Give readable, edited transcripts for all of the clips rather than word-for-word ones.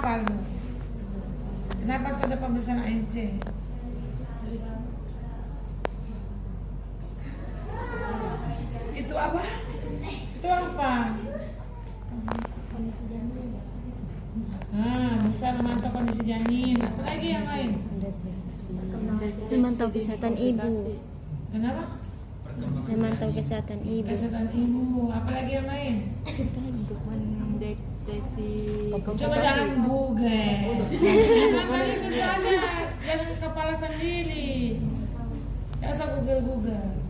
apa lu? Kenapa harus ada pemeriksaan ANC? Itu apa? Itu apa? Kondisi janin. Bisa memantau kondisi janin. Apa lagi yang lain? Memantau kesehatan ibu. Kenapa? Memantau kesehatan ibu. Kesehatan ibu. Apa lagi yang lain? Untuk mendeteksi Coba jangan Google. Analisis saja, jangan kepala sendiri. Jangan usah Google.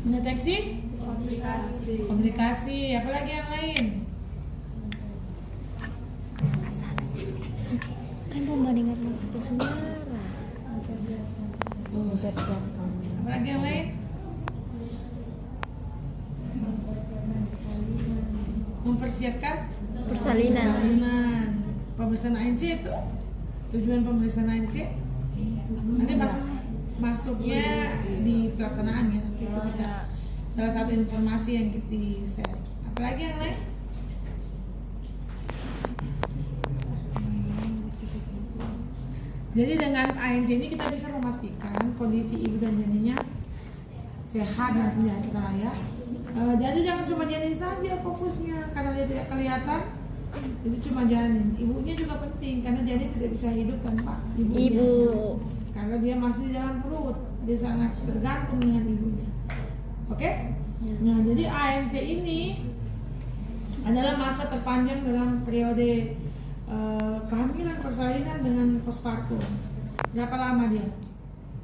Mendeteksi komplikasi. Apa lagi yang lain? Kan pembandingan masuk suara. Apa lagi yang lain? Mempersiapkan Persalinan. Pemeriksaan ANC itu tujuan pemeriksaan ANC nanti masuknya di pelaksanaan ya, nanti itu bisa salah satu informasi yang kita share. Apalagi yang lain? Jadi dengan ANC ini kita bisa memastikan kondisi ibu dan janinnya sehat dan sejahtera ya. Jadi jangan cuma janin saja fokusnya karena dia tidak kelihatan. Jadi cuma janin. Ibunya juga penting karena janin tidak bisa hidup tanpa ibunya. Karena dia masih di dalam perut, dia sangat tergantung dengan ibunya. Oke? Nah, jadi ANC ini adalah masa terpanjang dalam periode kehamilan, persalinan dengan postpartum. Berapa lama dia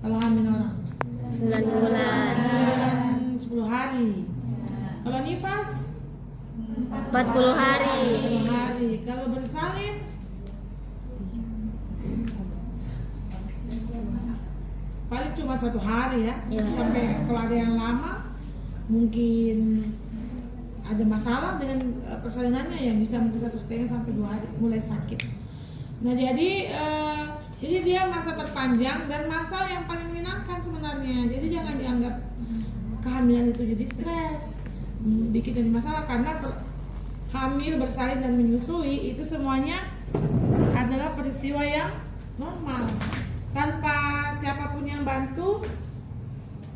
kalau hamil orang? 9 bulan. 10 hari. Kalau nifas 40 hari. 40 hari. Kalau bersalin paling cuma 1 hari ya. Sampai kalau ada yang lama mungkin ada masalah dengan persalinannya yang bisa mungkin 1,5 sampai 2 hari mulai sakit. Nah jadi dia masa terpanjang dan masa yang paling menyenangkan sebenarnya. Jadi jangan dianggap kehamilan itu jadi stres, bikin jadi masalah, karena hamil, bersalin dan menyusui itu semuanya adalah peristiwa yang normal. Tanpa siapapun yang bantu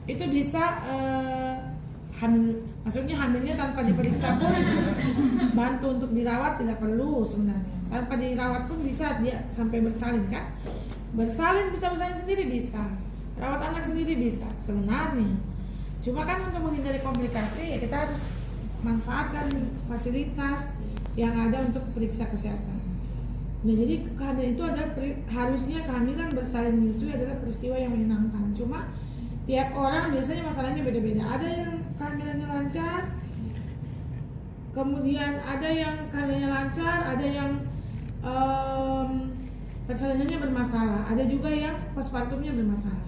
itu bisa hamil, maksudnya hamilnya tanpa diperiksa pun bantu untuk dirawat tidak perlu sebenarnya. Tanpa dirawat pun bisa dia sampai bersalin kan? Bersalin bisa bersalin sendiri bisa, rawat anak sendiri bisa sebenarnya. Cuma kan untuk menghindari komplikasi ya kita harus manfaatkan fasilitas yang ada untuk periksa kesehatan. Nah jadi kehamilan itu adalah harusnya kehamilan, bersalin, menyusui adalah peristiwa yang menyenangkan. Cuma tiap orang biasanya masalahnya beda-beda. Ada yang kehamilannya lancar, kemudian ada yang kehamilannya lancar, ada yang persalinannya bermasalah, ada juga yang postpartumnya bermasalah.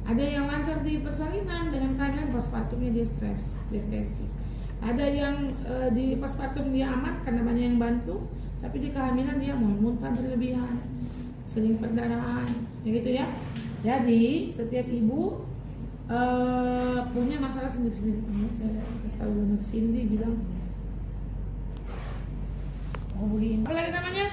Ada yang lancar di persalinan dengan kehamilan, postpartumnya dia stres, depresi. Ada yang di postpartum dia aman karena banyak yang bantu, tapi di kehamilan dia mau muntah berlebihan, sering perdarahan, ya gitu ya. Jadi setiap ibu punya masalah sendiri-sendiri. Saya kasih tahu benar, Cindy bilang apa lagi namanya?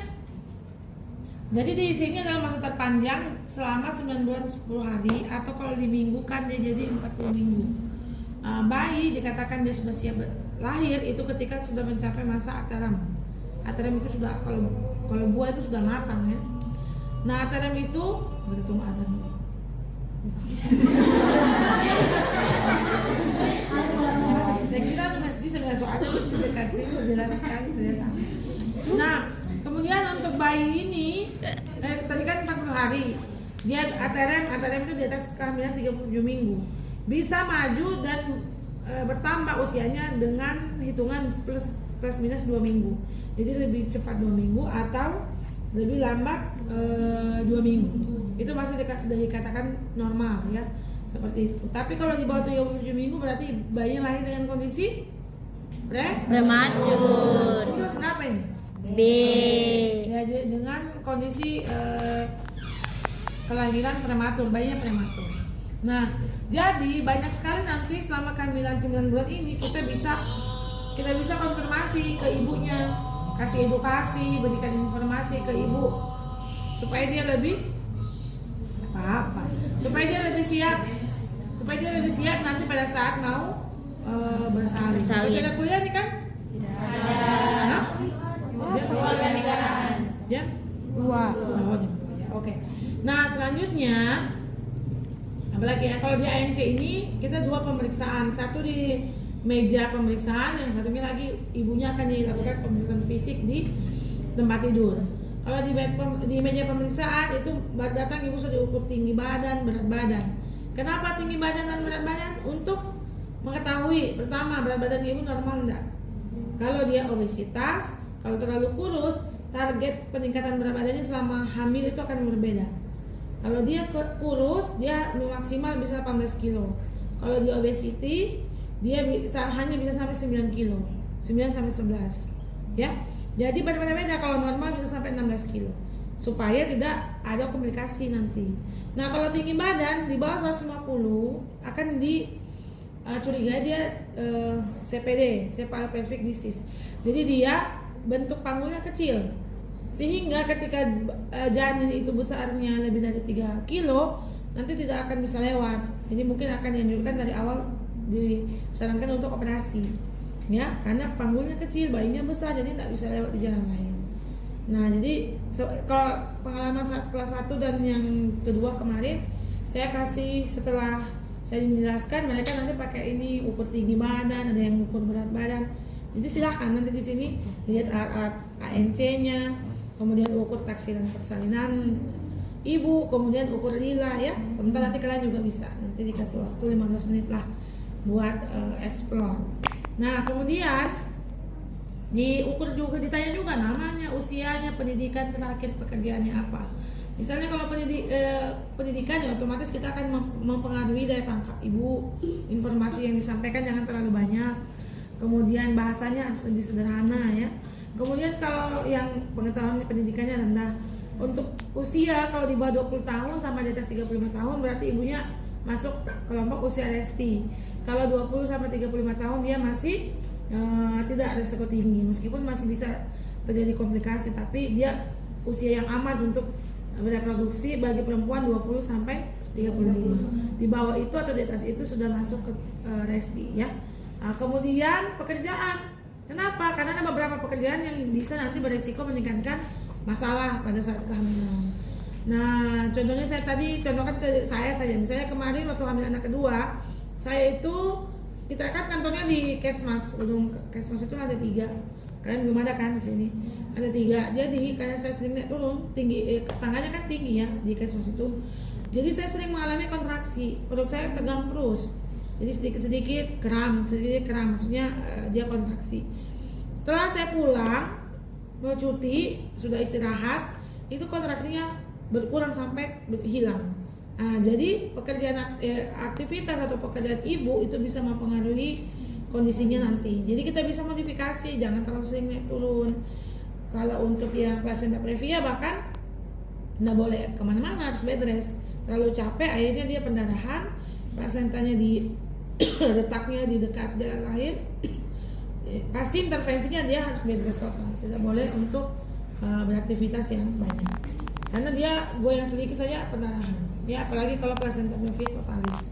Jadi di sini adalah masa terpanjang selama 9 bulan 10 hari, atau kalau diminggukan dia jadi 40 minggu. Bayi dikatakan dia sudah siap lahir itu ketika sudah mencapai masa ateram. Ateram itu sudah, kalau buah itu sudah matang ya. Nah ateram itu tunggu azan dulu. Saya kira masjid sebenarnya soalnya mesti dekat sini menjelaskan ternyata. Nah kemudian untuk bayi ini tadi kan 40 hari dia ateram itu di atas kehamilan 37 minggu, bisa maju dan bertambah usianya dengan hitungan plus minus 2 minggu. Jadi lebih cepat 2 minggu atau lebih lambat 2 minggu. Itu masih dikatakan normal ya, seperti itu. Tapi kalau di bawah 37 minggu berarti bayinya lahir dengan kondisi prematur. Itu kenapa ini? B. Ya, dengan kondisi kelahiran prematur, bayinya prematur. Nah, jadi banyak sekali nanti selama kehamilan 9 bulan ini kita bisa kita bisa konfirmasi ke ibunya, kasih edukasi, berikan informasi ke ibu supaya dia lebih supaya dia lebih siap nanti pada saat mau bersalin. Sudah ada kuliah nih kan? Hah? Jam 2. Oh, jam 2 ya. Oke. Nah, selanjutnya apalagi ya, kalau di ANC ini kita 2 pemeriksaan, satu di meja pemeriksaan, yang satunya lagi ibunya akan dilakukan pemeriksaan fisik di tempat tidur. Kalau di meja pemeriksaan itu datang ibu sudah diukur tinggi badan, berat badan. Kenapa tinggi badan dan berat badan? Untuk mengetahui pertama berat badan ibu normal enggak. Kalau dia obesitas, kalau terlalu kurus, target peningkatan berat badannya selama hamil itu akan berbeda. Kalau dia kurus, dia maksimal bisa 18 kilo. Kalau dia obesity, dia hanya bisa sampai 9 kilo, 9 sampai 11, ya. Jadi berbeda-beda. Kalau normal bisa sampai 16 kilo, supaya tidak ada komplikasi nanti. Nah, kalau tinggi badan di bawah 150 akan dicurigai dia CPD, cerebral pelvic disease. Jadi dia bentuk panggulnya kecil, sehingga ketika janin itu besarnya lebih dari 3 kilo, nanti tidak akan bisa lewat. Jadi mungkin akan dianjurkan dari awal disarankan untuk operasi. Ya, karena panggulnya kecil, bayinya besar, jadi tidak bisa lewat di jalan lain. Nah, jadi kalau pengalaman saat kelas 1 dan yang kedua kemarin, saya kasih setelah saya menjelaskan, mereka nanti pakai ini ukur tinggi badan, ada yang ukur berat badan. Jadi silahkan nanti di sini lihat alat ANC-nya, kemudian ukur taksiran persalinan ibu, kemudian ukur lila ya. Sebentar nanti kalian juga bisa, nanti dikasih waktu 15 menit lah buat explore. Nah, kemudian diukur juga, ditanya juga namanya, usianya, pendidikan terakhir, pekerjaannya apa. Misalnya kalau pendidikan ya otomatis kita akan mempengaruhi daya tangkap ibu, informasi yang disampaikan jangan terlalu banyak. Kemudian bahasanya harus lebih sederhana ya. Kemudian kalau yang pengetahuan pendidikannya rendah, untuk usia kalau di bawah 20 tahun sampai di atas 35 tahun berarti ibunya masuk kelompok usia resti. Kalau 20 sampai 35 tahun dia masih tidak risiko tinggi, meskipun masih bisa terjadi komplikasi, tapi dia usia yang aman untuk bereproduksi bagi perempuan 20 sampai 35. Di bawah itu atau di atas itu sudah masuk ke resti ya. Nah, kemudian pekerjaan. Kenapa? Karena ada beberapa pekerjaan yang bisa nanti beresiko meningkatkan masalah pada saat kehamilan. Nah, contohnya saya tadi contohkan ke saya saja. Misalnya kemarin waktu hamil anak kedua, saya itu kita kan kantornya di Kesmas, gedung Kesmas itu ada 3. Kalian belum ada kan di sini? Ada 3. Jadi karena saya sering naik turun, tinggi tangannya kan tinggi ya di Kesmas itu. Jadi saya sering mengalami kontraksi, perut saya tegang terus. Jadi sedikit-sedikit kram, maksudnya dia kontraksi. Setelah saya pulang mau cuti, sudah istirahat, itu kontraksinya berkurang sampai hilang. Nah, jadi pekerjaan aktivitas atau pekerjaan ibu itu bisa mempengaruhi kondisinya nanti. Jadi kita bisa modifikasi, jangan terlalu sering naik turun. Kalau untuk yang placenta previa bahkan nggak boleh kemana-mana, harus bed rest. Terlalu capek, akhirnya dia pendarahan, placentanya di letaknya di dekat jalan lahir. Pasti intervensinya dia harus bed rest total, tidak boleh untuk beraktivitas yang banyak. Karena dia goyang sedikit saja pendarahan. Ya, apalagi kalau placenta previa totalis.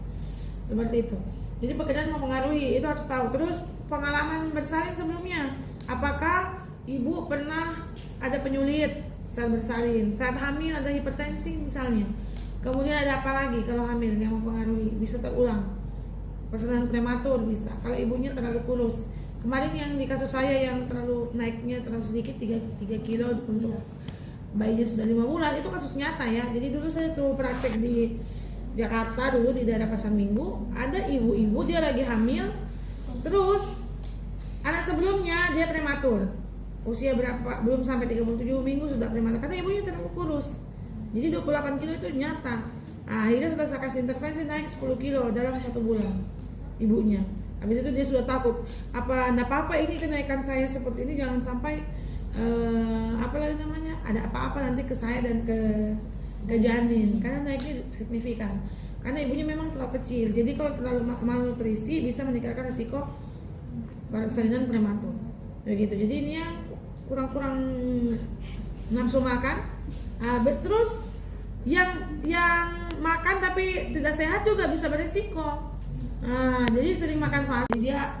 Seperti itu. Jadi pekerjaan mempengaruhi, itu harus tahu. Terus pengalaman bersalin sebelumnya, apakah ibu pernah ada penyulit saat bersalin, saat hamil ada hipertensi misalnya. Kemudian ada apa lagi kalau hamil yang mempengaruhi? Bisa terulang. Persalinan prematur bisa. Kalau ibunya terlalu kurus. Kemarin yang di kasus saya yang naiknya terlalu sedikit 3 kilo untuk bayinya sudah 5 bulan, itu kasus nyata ya. Jadi dulu saya tuh praktek di Jakarta dulu di daerah Pasar Minggu, ada ibu-ibu dia lagi hamil, terus anak sebelumnya dia prematur, usia berapa belum sampai 37 minggu sudah prematur karena ibunya terlalu kurus. Jadi 28 kilo itu nyata. Nah, akhirnya setelah saya kasih intervensi naik 10 kilo dalam 1 bulan ibunya. Habis itu dia sudah takut, enggak apa-apa ini kenaikan saya seperti ini, jangan sampai apa lagi namanya, ada apa-apa nanti ke saya dan ke janin, karena naiknya signifikan. Karena ibunya memang terlalu kecil, jadi kalau terlalu malnutrisi bisa meningkatkan risiko persalinan prematur begitu. Jadi ini yang kurang nafsu makan. Terus yang makan tapi tidak sehat juga bisa beresiko. Jadi sering makan fast dia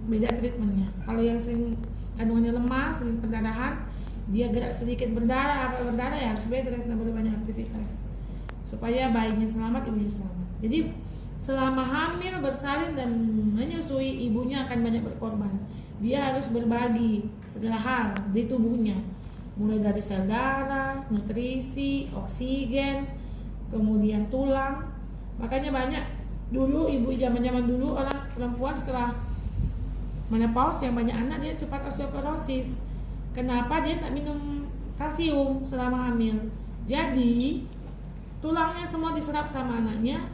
beda treatmentnya. Kalau yang sering kandungannya lemah, sering perdarahan, dia gerak sedikit berdarah ya harus bed rest, nggak boleh banyak aktivitas supaya bayinya selamat, ibunya selamat. Jadi selama hamil, bersalin dan menyusui, ibunya akan banyak berkorban. Dia harus berbagi segala hal di tubuhnya, mulai dari sel darah, nutrisi, oksigen, kemudian tulang. Makanya banyak dulu ibu zaman dulu orang perempuan setelah menopause yang banyak anak dia cepat osteoporosis. Kenapa? Dia tak minum kalsium selama hamil. Jadi tulangnya semua diserap sama anaknya,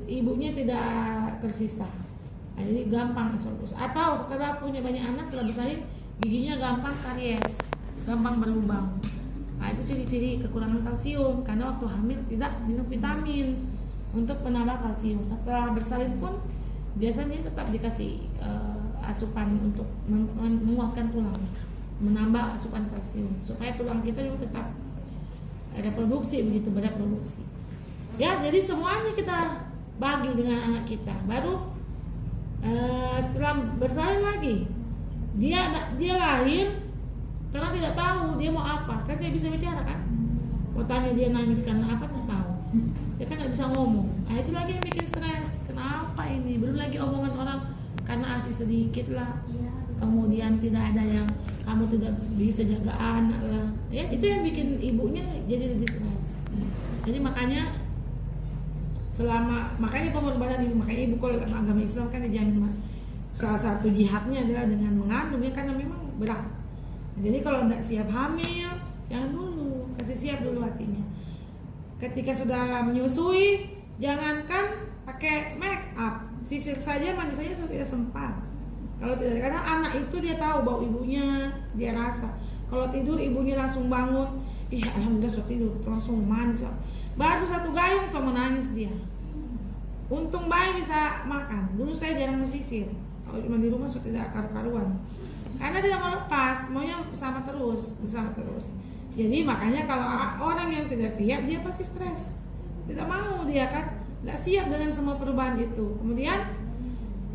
ibunya tidak tersisa. Jadi gampang osteoporosis. Atau setelah punya banyak anak setelah bersalin, giginya gampang karies, gampang berlubang. Itu ciri-ciri kekurangan kalsium karena waktu hamil tidak minum vitamin untuk menambah kalsium. Setelah bersalin pun biasanya tetap dikasih asupan untuk menguatkan tulang, menambah asupan kalsium supaya tulang kita juga tetap reproduksi, begitu bereproduksi. Ya, jadi semuanya kita bagi dengan anak kita. Baru setelah bersalin lagi dia lahir karena tidak tahu dia mau apa, kan dia bisa bicara kan. Mau tanya dia nangis karena apa, nggak tahu. Dia kan nggak bisa ngomong. Itu lagi yang bikin stres. Kenapa ini? Belum lagi omongan orang karena ASI sedikit lah, kemudian tidak ada yang kamu tidak bisa jaga anak lah, ya itu yang bikin ibunya jadi lebih stres. Jadi makanya pengorbanan ibu, makanya ibu kalau dalam agama Islam kan dijamin salah satu jihadnya adalah dengan mengandung ya, karena memang berat. Jadi kalau nggak siap hamil, jangan dulu, kasih siap dulu hatinya. Ketika sudah menyusui, jangankan pakai make up, sisir saja, mandi saja sudah tidak sempat. Kalau tidak, karena anak itu dia tahu bau ibunya, dia rasa. Kalau tidur ibunya langsung bangun, alhamdulillah sudah tidur, langsung mandi. Baru satu gayung sama menangis dia. Untung bayi bisa makan. Dulu saya jarang mesisir. Kalau cuma di rumah sudah tidak karu-karuan. Karena tidak mau lepas, maunya bersama terus. Jadi makanya kalau orang yang tidak siap dia pasti stres. Tidak mau dia kan. Nggak siap dengan semua perubahan itu. Kemudian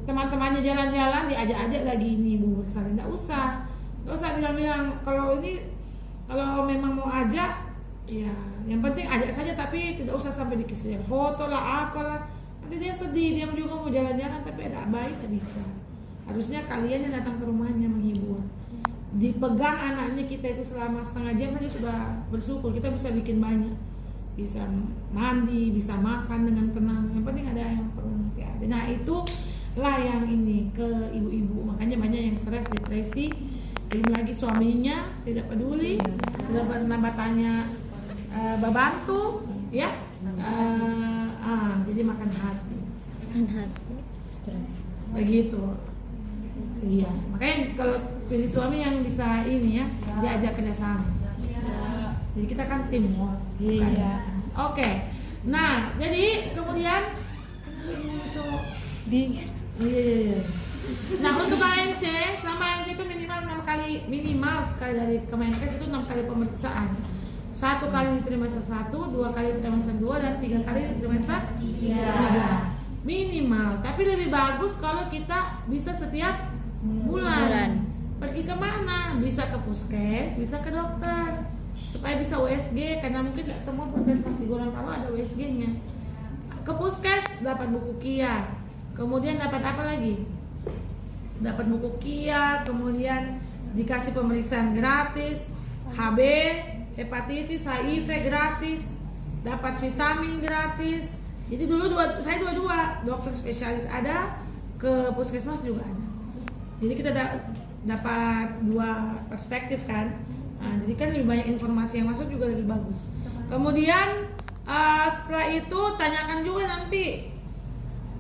teman-temannya jalan-jalan diajak-ajak lagi ini ibu bersalin, nggak usah bilang-bilang kalau memang mau ajak ya yang penting ajak saja, tapi tidak usah sampai dikasih foto lah apalah, nanti dia sedih, dia juga mau jalan-jalan tapi ada bayi tak bisa. Harusnya kalian yang datang ke rumahnya menghibur, dipegang anaknya kita itu selama setengah jam aja sudah bersyukur. Kita bisa bikin banyak, bisa mandi, bisa makan dengan tenang. Yang penting ada yang perlu hati-hati. Nah itulah yang ini ke ibu-ibu. Makanya banyak yang stres, depresi. Belum lagi suaminya tidak peduli, tidak pernah bertanya bantu, ya. Jadi makan hati, stres. Begitu. Iya. Makanya kalau pilih suami yang bisa ini ya, diajak kerjasama. Jadi kita kan teamwork. Iya. Oke. Nah, jadi kemudian Nah, untuk ANC, selama ANC itu minimal sekali dari Kemenkes itu 6 kali pemeriksaan. 1 kali di trimester 1, 2 kali di trimester 2, dan 3 kali di trimester 3. Minimal. Tapi lebih bagus kalau kita bisa setiap bulan. Pergi kemana? Bisa ke puskes, bisa ke dokter, supaya bisa USG, karena mungkin tidak semua puskesmas di Gorontalo ada USG-nya. Ke puskes dapat buku KIA, kemudian dapat apa lagi? Dapat buku KIA, kemudian dikasih pemeriksaan gratis, HB, hepatitis, HIV gratis, dapat vitamin gratis. Jadi dulu saya dua-dua, dokter spesialis ada, ke puskesmas juga ada. Jadi kita dapat 2 perspektif kan. Nah, jadi kan lebih banyak informasi yang masuk juga lebih bagus. Kemudian setelah itu tanyakan juga nanti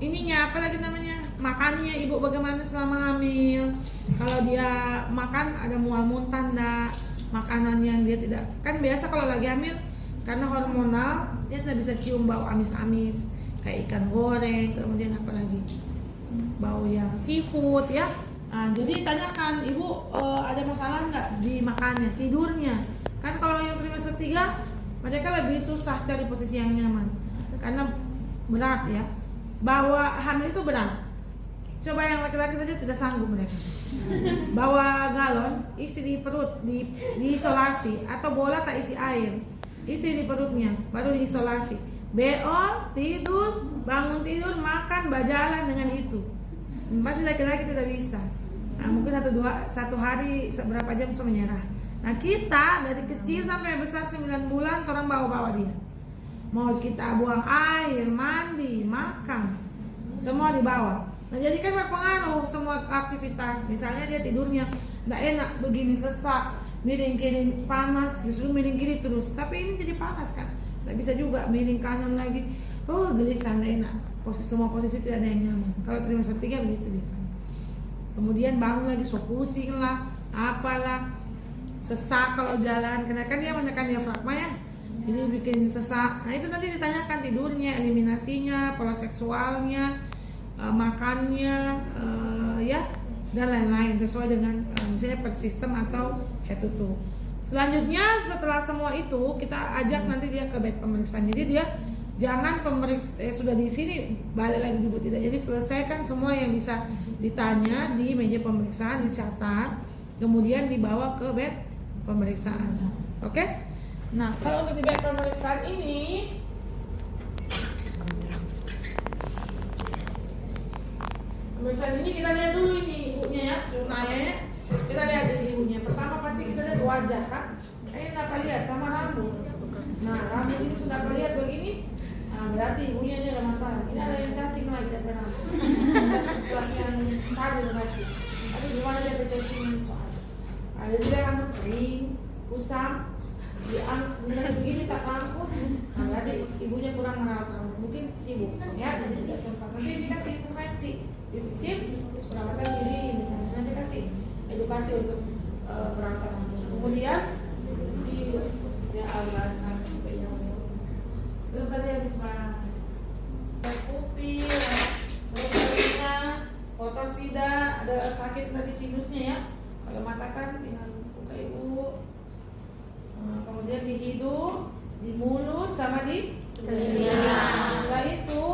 ininya apa lagi namanya, makannya ibu bagaimana selama hamil. Kalau dia makan ada mual muntah enggak, makanan yang dia tidak, kan biasa kalau lagi hamil karena hormonal dia tidak bisa cium bau amis-amis kayak ikan goreng, kemudian apa lagi bau yang seafood ya. Nah, jadi tanyakan ibu ada masalah nggak di makannya, tidurnya. Kan kalau yang trimester 3 mereka lebih susah cari posisi yang nyaman karena berat ya. Bawa hamil itu berat. Coba yang laki-laki saja tidak sanggup mereka. Bawa galon, isi di perut, diisolasi, atau bola tak isi air, isi di perutnya, baru diisolasi. Beol, tidur, bangun tidur, makan, berjalan dengan itu. Pasti laki-laki tidak bisa. Nah, mungkin satu hari berapa jam bisa menyerah. Nah, kita dari kecil sampai besar 9 bulan orang bawa-bawa dia. Mau kita buang air, mandi, makan, semua dibawa. Nah, jadi kan berpengaruh semua aktivitas. Misalnya dia tidurnya nggak enak, begini sesak, miring kiri panas, disuruh miring kiri terus. Tapi ini jadi panas kan, nggak bisa juga miring kanan lagi. Oh, gelisah, nggak enak. Semua posisi tidak ada yang nyaman. Kalau trimester 3 begitu biasanya. Kemudian bangun lagi, so pusing lah, apalah, sesak kalau jalan. Karena kan dia menekan diafragma ya, jadi bikin sesak. Nah, itu nanti ditanyakan tidurnya, eliminasinya, pola seksualnya, makannya, ya, dan lain-lain sesuai dengan misalnya per sistem atau head to toe. Selanjutnya setelah semua itu kita ajak nanti dia ke bed pemeriksaan. Jadi dia jangan sudah di sini balik lagi duduk, tidak. Jadi selesaikan semua yang bisa ditanya di meja pemeriksaan, dicatat, kemudian dibawa ke bed pemeriksaan. Oke? Nah, kalau untuk di bed pemeriksaan ini pemeriksaan ini kita lihat dulu ini ibunya ya, sunayanya. Kita lihat ini ibunya. Pertama pasti kita lihat wajah kan. Ini dapat lihat sama rambut. Nah, rambut ini sudah terlihat begini. Nah, berarti ibunya ini ada masalah. Ini ada yang cacing lagi dan rambut. Kelas yang tadi berarti. Tapi gimana dia bercacing soal? Ada juga rambut kering, kusam, mulai begini tak rambut. Nah, berarti ibunya kurang merawat rambut. Mungkin sibuk ya, jadi tidak sempat. Nanti dikasih intervensi. Divisif, perawatan diri misalnya, nanti kasih edukasi untuk perawatan rambut. Kemudian ya alat supaya belum tadi habis tes pupil, telinga, kotor tidak, ada sakit dari sinusnya ya. Kalau mata kan tinggal buka ibu. Kemudian di hidung, di mulut, sama di telinga. Setelah itu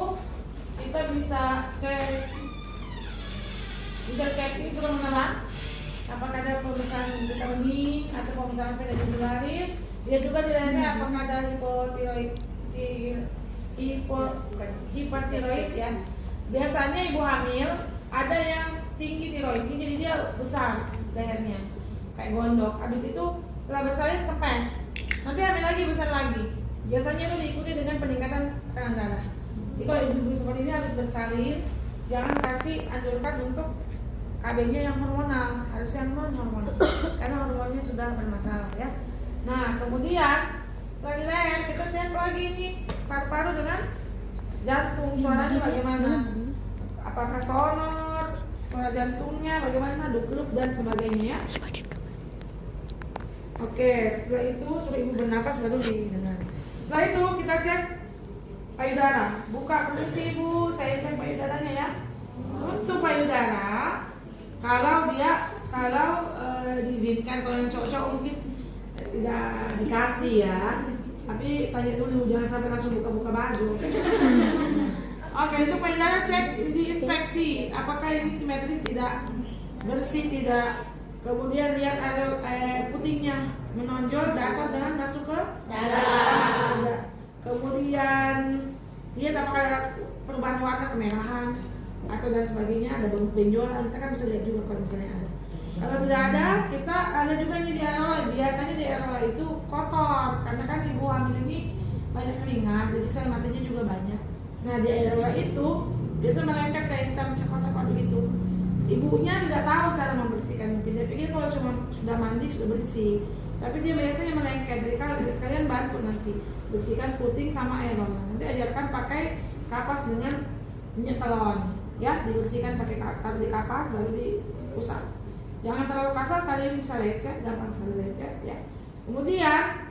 kita bisa cek ini sudah menelan apakah ada pemeriksaan vitamin atau pemeriksaan pedagogis. Dia juga dilihatnya apakah ada hipertiroid ya. Biasanya ibu hamil ada yang tinggi tiroidnya, jadi dia besar lehernya kayak gondok. Habis itu setelah bersalin kempes, nanti hamil lagi besar lagi. Biasanya itu diikuti dengan peningkatan tekanan darah. Jadi kalau ibu seperti ini habis bersalin, jangan kasih anjurkan untuk KB-nya yang hormonal, harus yang non hormonal karena hormonnya sudah bermasalah ya. Nah, kemudian setelah di leher kita cek lagi ini paru-paru dengan jantung, suaranya bagaimana, apakah sonor, suara jantungnya bagaimana, degup dan sebagainya ya. Oke, setelah itu suruh ibu bernapas baru didengar. Setelah itu kita cek payudara. Buka permisi ibu, saya cek payudaranya ya. Untuk payudara, kalau diizinkan, kalau yang cowok-cowok mungkin tidak dikasih ya. Tapi tanya dulu, jangan sampai langsung buka-buka baju. Oke, untuk payudara cek, diinspeksi apakah ini simetris tidak, bersih tidak. Kemudian lihat ada putingnya menonjol, datar dan masuk ke darah. Kemudian lihat apakah ada perubahan warna, kemerahan atau dan sebagainya, ada benjolan, kita kan bisa lihat juga kalau misalnya ada. Kalau tidak ada, kita ada juga ini di areola. Biasanya di areola itu kotor karena kan ibu hamil ini banyak keringat, jadi sel matinya juga banyak. Nah, di areola itu biasa melengket kayak hitam coklat-coklat begitu. Ibunya tidak tahu cara membersihkan, mungkin dia pikir kalau cuma sudah mandi sudah bersih, tapi dia biasanya melengket. Jadi kalian bantu nanti bersihkan puting sama areola. Nanti ajarkan pakai kapas dengan minyak telon. Ya, dibersihkan pakai taruh di kapas baru diusap. Jangan terlalu kasar, kalian bisa lecet, gampang sekali lecet ya. Kemudian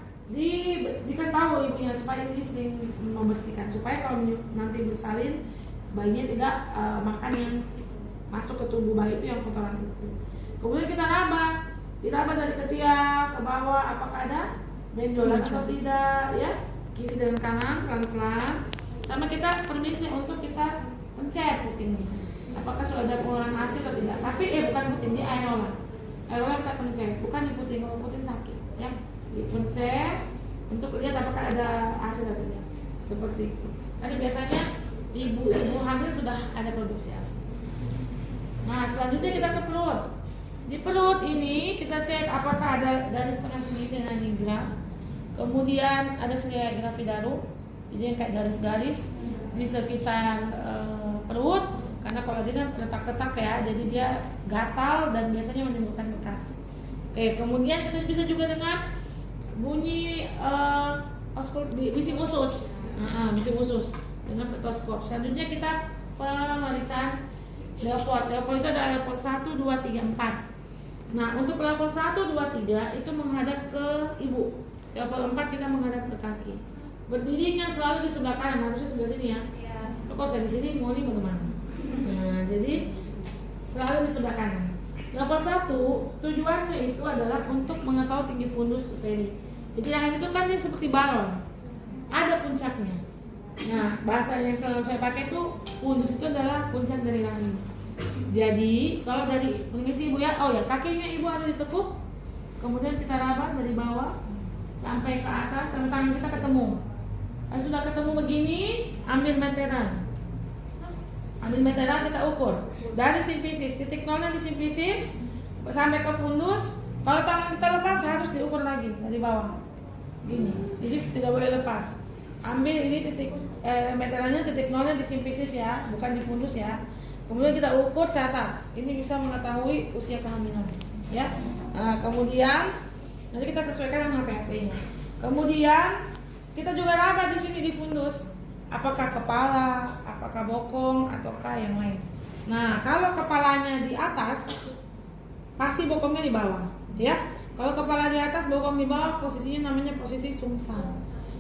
dikasih tahu ibunya supaya ini sering membersihkan, supaya kalau nanti bersalin bayinya tidak makan yang masuk ke tubuh bayi itu yang kotoran itu. Kemudian kita raba, diraba dari ketiak ke bawah, apakah ada benjolan atau tidak, ya, kiri dan kanan pelan-pelan. Sama kita permisi untuk kita pencet putingnya, apakah sudah ada pengeluaran ASI atau tidak. Tapi bukan puting, dia aerola. Aerola kita pencet, bukan diputing. Kalau puting sakit, ya, dipencet untuk lihat apakah ada ASI atau tidak. Seperti itu. Karena biasanya ibu hamil sudah ada produksi ASI. Nah, selanjutnya kita ke perut. Di perut ini kita cek apakah ada garis tengah sendiri dengan nigra. Kemudian ada seria gravidarum, jadi yang kayak garis-garis di sekitar perut. Karena kalau dia retak-retak ya, jadi dia gatal dan biasanya menimbulkan bekas. Oke, kemudian kita bisa juga dengan bunyi bising usus. Bising usus dengan stetoskop. Selanjutnya kita pemeriksaan Leopold. Leopold itu ada Leopold 1, 2, 3, 4. Nah, untuk Leopold 1, 2, 3 itu menghadap ke ibu. Leopold 4 kita menghadap ke kaki. Berdirinya selalu di sebelah kanan, harusnya sebelah sini ya. Kalau saya di sini ngoni bagaimana? Nah, jadi selalu di sebelah kanan. Leopold 1 tujuannya itu adalah untuk mengetahui tinggi fundus uteri. Jadi rahim itu kan dia seperti balon. Ada puncaknya. Nah, bahasa yang selalu saya pakai itu fundus itu adalah puncak dari rahim. Jadi kalau dari permisi ibu ya, kakinya ibu harus ditekuk, kemudian kita raba dari bawah sampai ke atas sampai tangan kita ketemu. Kalau sudah ketemu begini, ambil meteran kita ukur dari simpisis, titik nolnya di simpisis sampai ke fundus. Kalau tangan kita lepas harus diukur lagi dari bawah. Gini, jadi tidak boleh lepas. Ambil ini titik meterannya, titik nolnya di simpisis ya, bukan di fundus ya. Kemudian kita ukur, catat. Ini bisa mengetahui usia kehamilan, ya. Kemudian nanti kita sesuaikan dengan HPAT-nya. Kemudian kita juga raba di sini di fundus. Apakah kepala, apakah bokong, ataukah yang lain. Nah, kalau kepalanya di atas, pasti bokongnya di bawah, ya. Kalau kepala di atas, bokong di bawah, posisinya namanya posisi sungsang.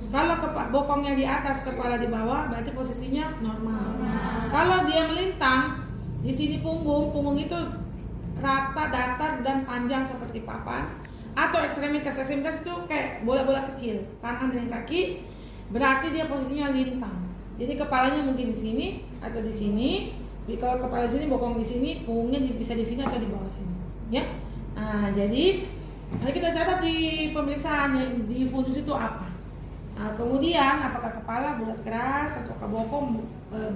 Kalau bokongnya di atas, kepala di bawah, berarti posisinya normal. Kalau dia melintang, di sini punggung itu rata, datar dan panjang seperti papan. Atau ekstremitas itu kayak bola-bola kecil, tangan dan kaki, berarti dia posisinya lintang. Jadi kepalanya mungkin di sini atau di sini. Jadi kalau kepala di sini, bokong di sini, punggungnya bisa di sini atau di bawah sini, ya. Nah, jadi nanti kita catat di pemeriksaan yang di fundus itu apa. Nah, kemudian apakah kepala bulat keras ataukah bokong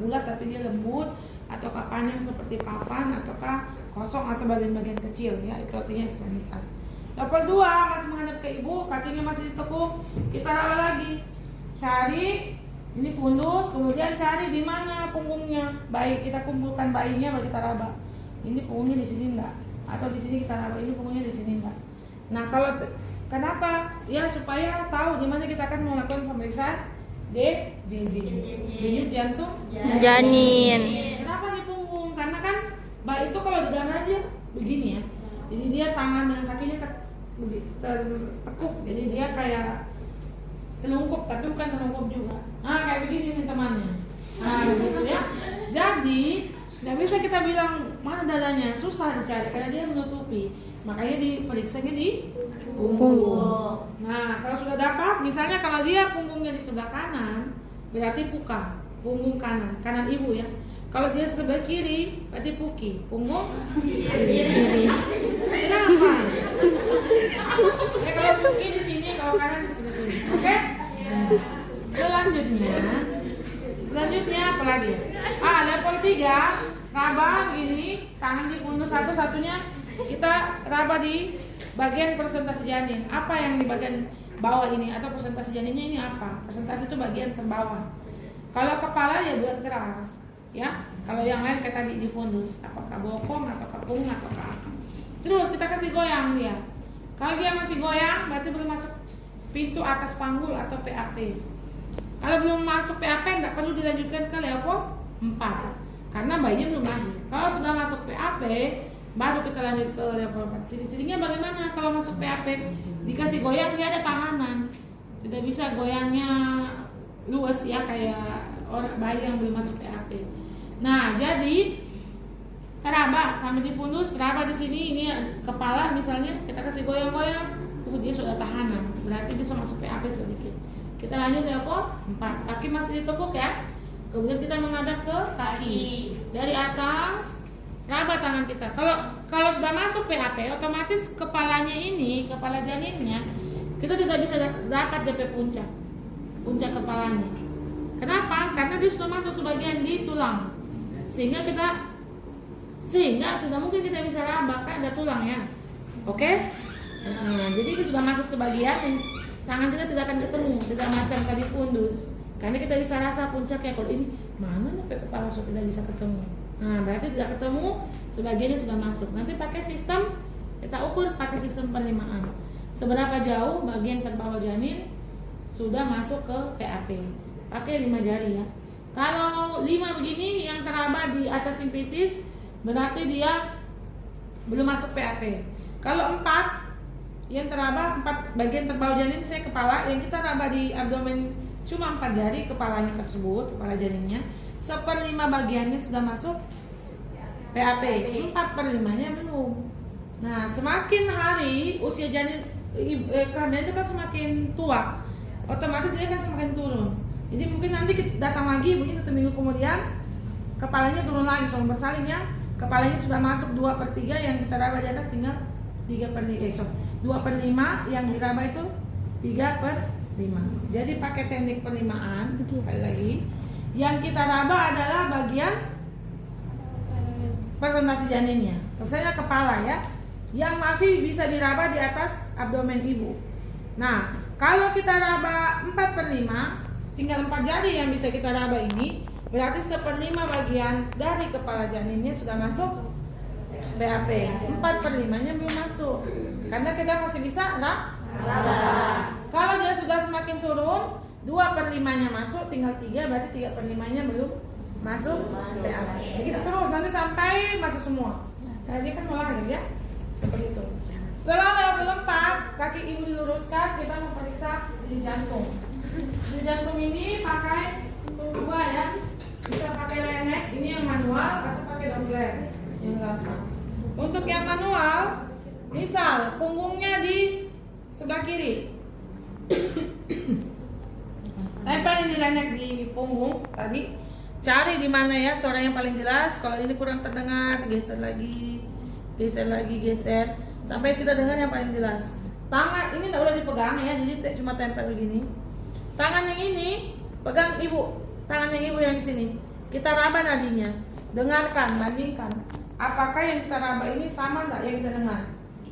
bulat tapi dia lembut, ataukah panjang seperti papan, ataukah kosong atau bagian-bagian kecil, ya, itu artinya ekstremitas. Level 2 masih menghadap ke ibu, kakinya masih ditekuk, kita raba lagi. Cari ini fundus, kemudian cari di mana punggungnya. Baik, kita kumpulkan bayinya baru kita raba. Ini punggungnya di sini enggak, atau di sini kita raba, ini punggungnya di sini enggak. Nah, kalau kenapa? Ya supaya tahu di mana kita akan melakukan pemeriksaan DJJ, denyut jantung Janin. Kenapa di punggung? Karena kan bayi itu kalau di dalam dia begini ya. Jadi dia tangan dan kakinya tertekuk. Jadi dia kayak telungkup, tapi bukan telungkup juga. Nah, kayak begini nih temannya. Nah, begitu ya. Jadi nggak bisa kita bilang mana dadanya, susah dicari karena dia menutupi. Makanya diperiksanya di punggung. Nah, kalau sudah dapat, misalnya kalau dia punggungnya di sebelah kanan, berarti puka, punggung kanan ibu ya. Kalau dia sebelah kiri, berarti puki, punggung kiri. Kenapa? Ya, kalau puki di sini, kalau kanan di sebelah sini. Oke? Selanjutnya apa lagi? Level 3, raba ini, tangan di fundus satunya kita raba di bagian presentasi janin. Apa yang di bagian bawah ini atau presentasi janinnya ini apa? Presentasi itu bagian terbawah. Kalau kepala ya bulat keras, ya. Kalau yang lain kayak tadi di fundus, apakah bokong, apakah punggung, apakah apa. Terus kita kasih goyang dia. Kalau dia masih goyang, berarti belum masuk pintu atas panggul atau PAP. Kalau belum masuk PAP, nggak perlu dilanjutkan ke Leopold 4 karena bayinya belum lahir. Kalau sudah masuk PAP, baru kita lanjut ke Leopold 4. Ciri-cirinya bagaimana kalau masuk PAP? Dikasih goyang dia ada tahanan. Tidak bisa goyangnya luas ya kayak orang bayi yang belum masuk PAP. Nah, jadi Raba sampai di fundus, raba di sini, ini kepala misalnya kita kasih goyang-goyang, dia sudah tahanan, berarti dia sudah masuk PAP sedikit. Kita lanjut ya kok, 4 kaki masih ditepuk ya. Kemudian kita menghadap ke kaki, dari atas raba tangan kita. Kalau sudah masuk PAP, otomatis kepalanya ini, kepala janinnya, kita tidak bisa dapat DP puncak kepalanya. Kenapa? Karena dia sudah masuk sebagian di tulang, sehingga tidak mungkin kita bisa raba, kan ada tulang ya. Oke? Nah, jadi ini sudah masuk sebagian, tangan kita tidak akan ketemu, tidak macam tadi fundus. Karena kita bisa rasa puncaknya. Kalau ini mana nih kepala so tidak bisa ketemu. Nah, berarti tidak ketemu, sebagiannya sudah masuk. Nanti pakai sistem, kita ukur pakai sistem penerimaan. Seberapa jauh bagian terbawah janin sudah masuk ke PAP. Pakai 5 jari ya. Kalau 5 begini yang teraba di atas simfisis, berarti dia belum masuk PAP. Kalau 4 yang teraba, 4 bagian terbawah janin, saya kepala, yang kita raba di abdomen cuma 4 jari kepalanya tersebut, kepala janinnya, 1/5 bagiannya sudah masuk PAP, 4/5 nya belum. Nah, semakin hari usia janin kehamilan itu kan semakin tua, otomatis dia kan semakin turun. Jadi mungkin nanti kita datang lagi mungkin 1 minggu kemudian kepalanya turun lagi, soalnya bersalin ya. Kepalanya sudah masuk 2/3, yang kita raba di atas tinggal 2/5, yang diraba itu 3/5. Jadi pakai teknik penerimaan, sekali lagi, yang kita raba adalah bagian presentasi janinnya. Misalnya kepala ya, yang masih bisa diraba di atas abdomen ibu. Nah, kalau kita raba 4/5, tinggal 4 jari yang bisa kita raba ini, berarti 1/5 bagian dari kepala janinnya sudah masuk PAP. 4/5 nya belum masuk, karena kita masih bisa raba. Kalau dia sudah semakin turun, 2/5 nya masuk, tinggal 3, berarti 3/5 nya belum masuk PAP. Jadi kita terus nanti sampai masuk semua. Karena dia kan mulai ya, seperti itu. Setelah level 4, kaki ibu diluruskan, kita memeriksa denyut jantung. Denyut jantung ini pakai 2 ya, bisa pakai lenek, ini yang manual atau pakai Doppler yang gampang. Untuk yang manual, misal punggungnya di sebelah kiri, tempelin di lenek di punggung tadi. Cari di mana ya suara yang paling jelas. Kalau ini kurang terdengar, geser lagi, geser sampai kita dengar yang paling jelas. Tangan ini tidak boleh dipegang ya, jadi cuma tempel begini. Tangan yang ini pegang ibu, tangan yang ibu yang di sini. Kita raba nadinya, dengarkan, bandingkan. Apakah yang kita raba ini sama nggak yang kita dengar?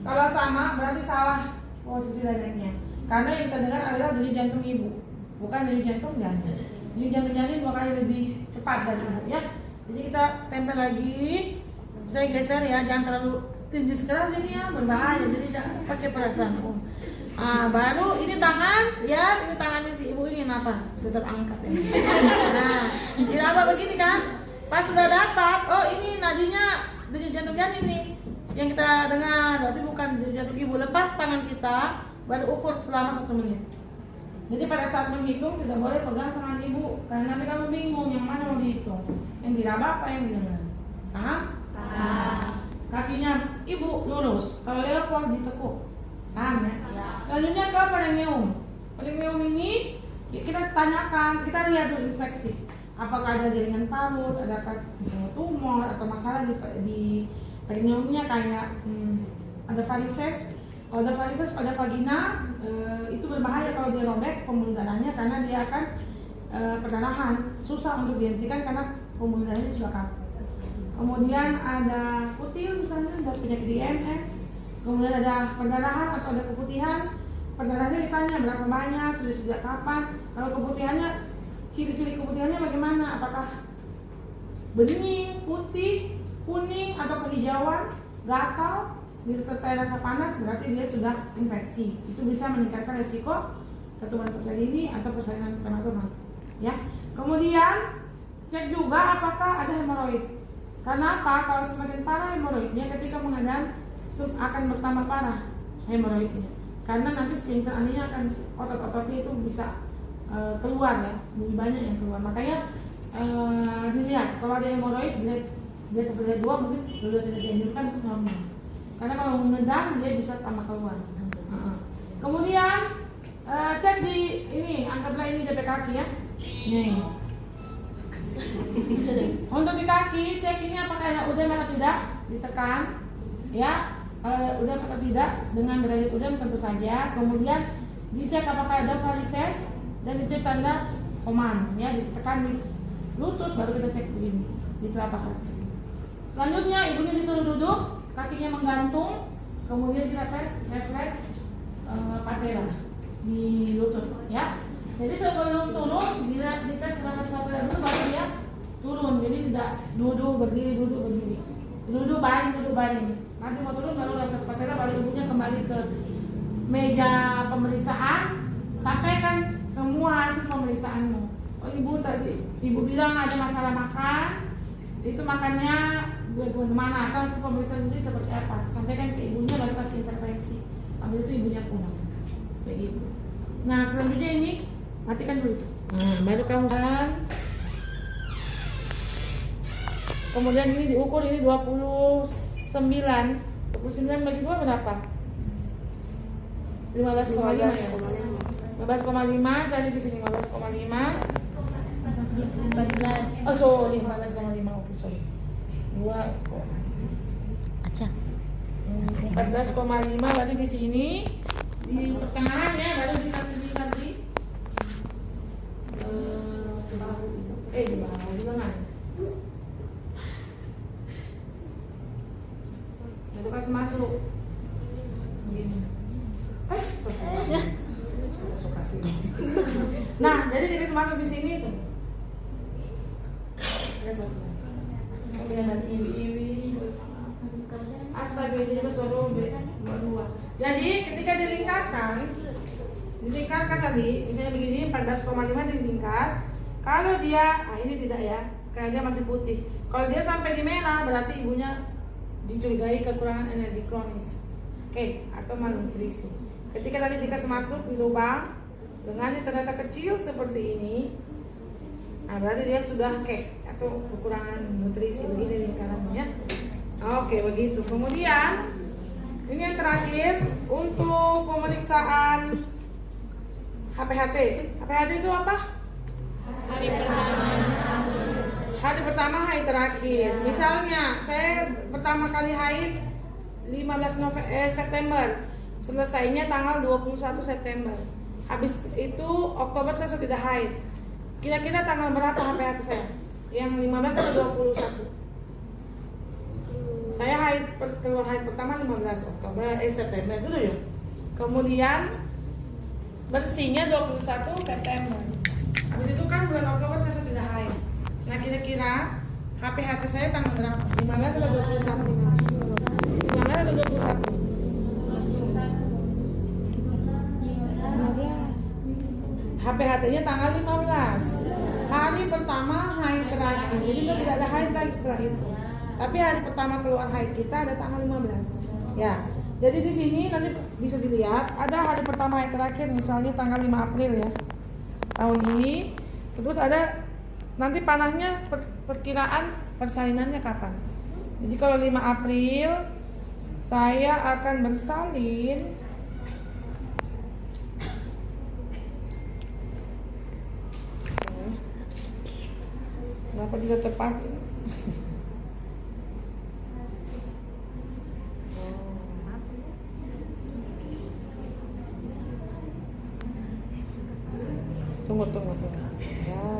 Kalau sama, berarti salah posisi leneknya. Karena yang kita dengar adalah denyut jantung ibu, bukan denyut jantung janin. Denyut jantung janin 2 kali lebih cepat dari ibu ya. Jadi kita tempel lagi. Saya geser ya, jangan terlalu tindis keras ini ya, berbahaya. Jadi jangan pakai perasaan. Baru ini tangan ya, ini tangannya si ibu ini kenapa? Sudah terangkat ini. Nah, diraba begini kan? Pas sudah dapat, oh ini nadinya denyut jantung janin nih yang kita dengar, berarti bukan denyut jantung ibu. Lepas tangan kita, baru ukur selama 1 menit. Jadi pada saat menghitung tidak boleh pegang tangan ibu, karena nanti kamu bingung yang mana mau dihitung, yang diraba apa yang didengar. Paham? Kakinya ibu lurus, kalau leopard ditekuk. Paham ya? Selanjutnya ke perineum. Perineum ini kita tanyakan, kita lihat dulu inspeksi. Apakah ada jaringan parut, adakah misalnya tumor atau masalah di perineumnya kayak ada varises. Kalau ada varises pada vagina, itu berbahaya kalau dia robek pembuluh darahnya, karena dia akan perdarahan, susah untuk dihentikan karena pembuluh darahnya sudah kaku. Kemudian ada kutil misalnya, ada penyakit IMS. Kemudian ada perdarahan atau ada keputihan. Perdarahannya ditanya berapa banyak, sudah sejak kapan. Kalau keputihannya, ciri-ciri keputihannya bagaimana? Apakah bening, putih, kuning, atau kehijauan, gatal, disertai rasa panas, berarti dia sudah infeksi. Itu bisa meningkatkan resiko ketuban persalinan ini atau persalinan prematur. Ya. Kemudian cek juga apakah ada hemoroid. Karena apa? Kalau semakin parah hemoroidnya, ketika mengadaan akan bertambah parah hemoroidnya. Karena nanti sphincter anihnya akan, otot-ototnya itu bisa keluar ya, lebih banyak yang keluar. Makanya dilihat kalau ada hemoroid, dilihat Dia atas dari 2 mungkin sudah tidak dianjurkan untuk normal. Karena kalau menendang dia bisa tambah keluar. Kemudian cek di ini, anggaplah ini DP kaki ya. Nih. Untuk di kaki cek ini apakah ada udem atau tidak, ditekan ya. Kalau udem atau tidak dengan derajat udem tentu saja. Kemudian dicek apakah ada varises dan dicek tanda Oman ya, ditekan di lutut baru kita cek ini di telapak kaki. Selanjutnya ibunya disuruh duduk, kakinya menggantung, kemudian kita tes refleks patella di lutut ya. Jadi sebelum turun dites refleks patella dulu baru dia turun. Jadi tidak duduk berdiri, duduk baring. Nanti mau turun baru refleks patella, baru ibunya kembali ke meja pemeriksaan. Sampaikan semua hasil pemeriksaanmu. Oh ibu tadi, ibu bilang ada masalah makan, itu makannya bagaimana, atau hasil pemeriksaan itu seperti apa? Sampaikan ke ibunya baru kasih intervensi. Habis itu ibunya pulang. Begitu. Nah selanjutnya ini matikan dulu. Nah baru kamu kan. Kemudian ini diukur, ini 29 bagi 2 berapa? 15,5 ya? 15,5, cari di sini 15,5. 14. Oh sorry, 15,5, oke sorry. 2 Aca. 14,5 berarti di sini di pertengahan ya, baru dikasih di tadi di bawah di lengan. Baru kasih masuk. Begini. Nah, jadi dikasih masuk di sini tuh. Dan iwi. Astaga, jadi suara dua. Jadi ketika dilingkarkan tadi, misalnya begini 14,5 dilingkar. Kalau dia, ini tidak ya, karena dia masih putih. Kalau dia sampai di merah, berarti ibunya dicurigai kekurangan energi kronis, atau malnutrisi. Ketika tadi dikasih masuk di lubang, lengannya ternyata kecil seperti ini, nah berarti dia sudah atau kekurangan nutrisi, begini lingkarannya. Oke, begitu. Kemudian ini yang terakhir untuk pemeriksaan HPHT. HPHT itu apa? Hari pertama, hari terakhir. Misalnya saya pertama kali haid 15 September, selesainya tanggal 21 September. Habis itu Oktober saya sudah tidak haid. Kira-kira tanggal berapa HPHT saya? Yang 15 atau 21? Saya keluar haid pertama 15 September dulu ya. Kemudian bersihnya 21 September. Habis itu kan bulan Oktober saya sudah tidak haid. Nah kira-kira HPHT saya tanggal berapa? 15 atau 21? 15 atau 21? HPHT-nya tanggal 15. Hari pertama haid terakhir. Jadi saya tidak ada haid lagi setelah itu. Tapi hari pertama keluar haid kita ada tanggal 15. Ya. Jadi di sini nanti bisa dilihat ada hari pertama haid terakhir, misalnya tanggal 5 April ya. Tahun ini. Terus ada nanti panahnya perkiraan persalinannya kapan. Jadi kalau 5 April saya akan bersalin kenapa tidak tepat? Tunggu. Ya.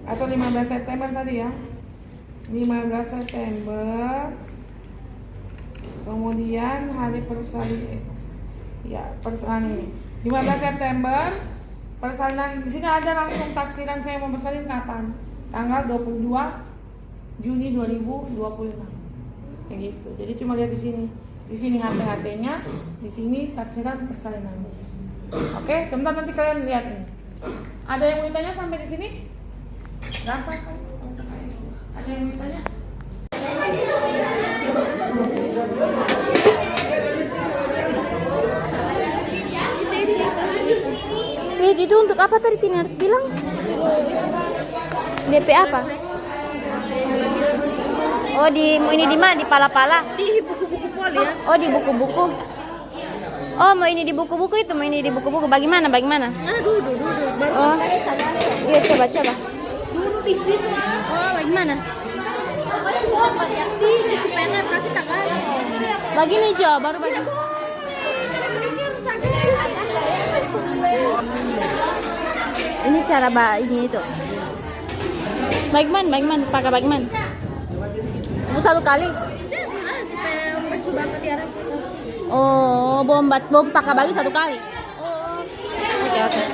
Atau 15 September tadi ya. 15 September. Kemudian hari persalinan. Ya, persalinan. 15 September. Persalinan di sini ada langsung taksiran saya mau bersalin kapan? Tanggal 22 Juni 2026. Kayak gitu. Jadi cuma lihat di sini. Di sini HPHT-nya, di sini taksiran persalinan. Oke, sebentar nanti kalian lihat nih. Ada yang mau ditanya sampai di sini? Gampang kan? Ada yang mau ditanya? Itu untuk apa tadi Tina harus bilang? DP apa? Oh, ini di mana? Di pala-pala. Di buku-buku poli ya. Oh, di buku-buku. Oh, mau ini di buku-buku itu, mau ini di buku-buku. Bagaimana? Bagaimana? Nah, dulu baru Oh. kita ganti. Iya, coba. Dulu di situ mah. Oh, bagaimana? Di supaya nanti kita ganti. Begini, Jo, baru begini. Ini cara ini itu. Bagaimana? Pakai bagaimana? Satu kali. Supaya mencoba ke daerah situ. Oh, bom pakai bagi satu kali. Oh. Oke.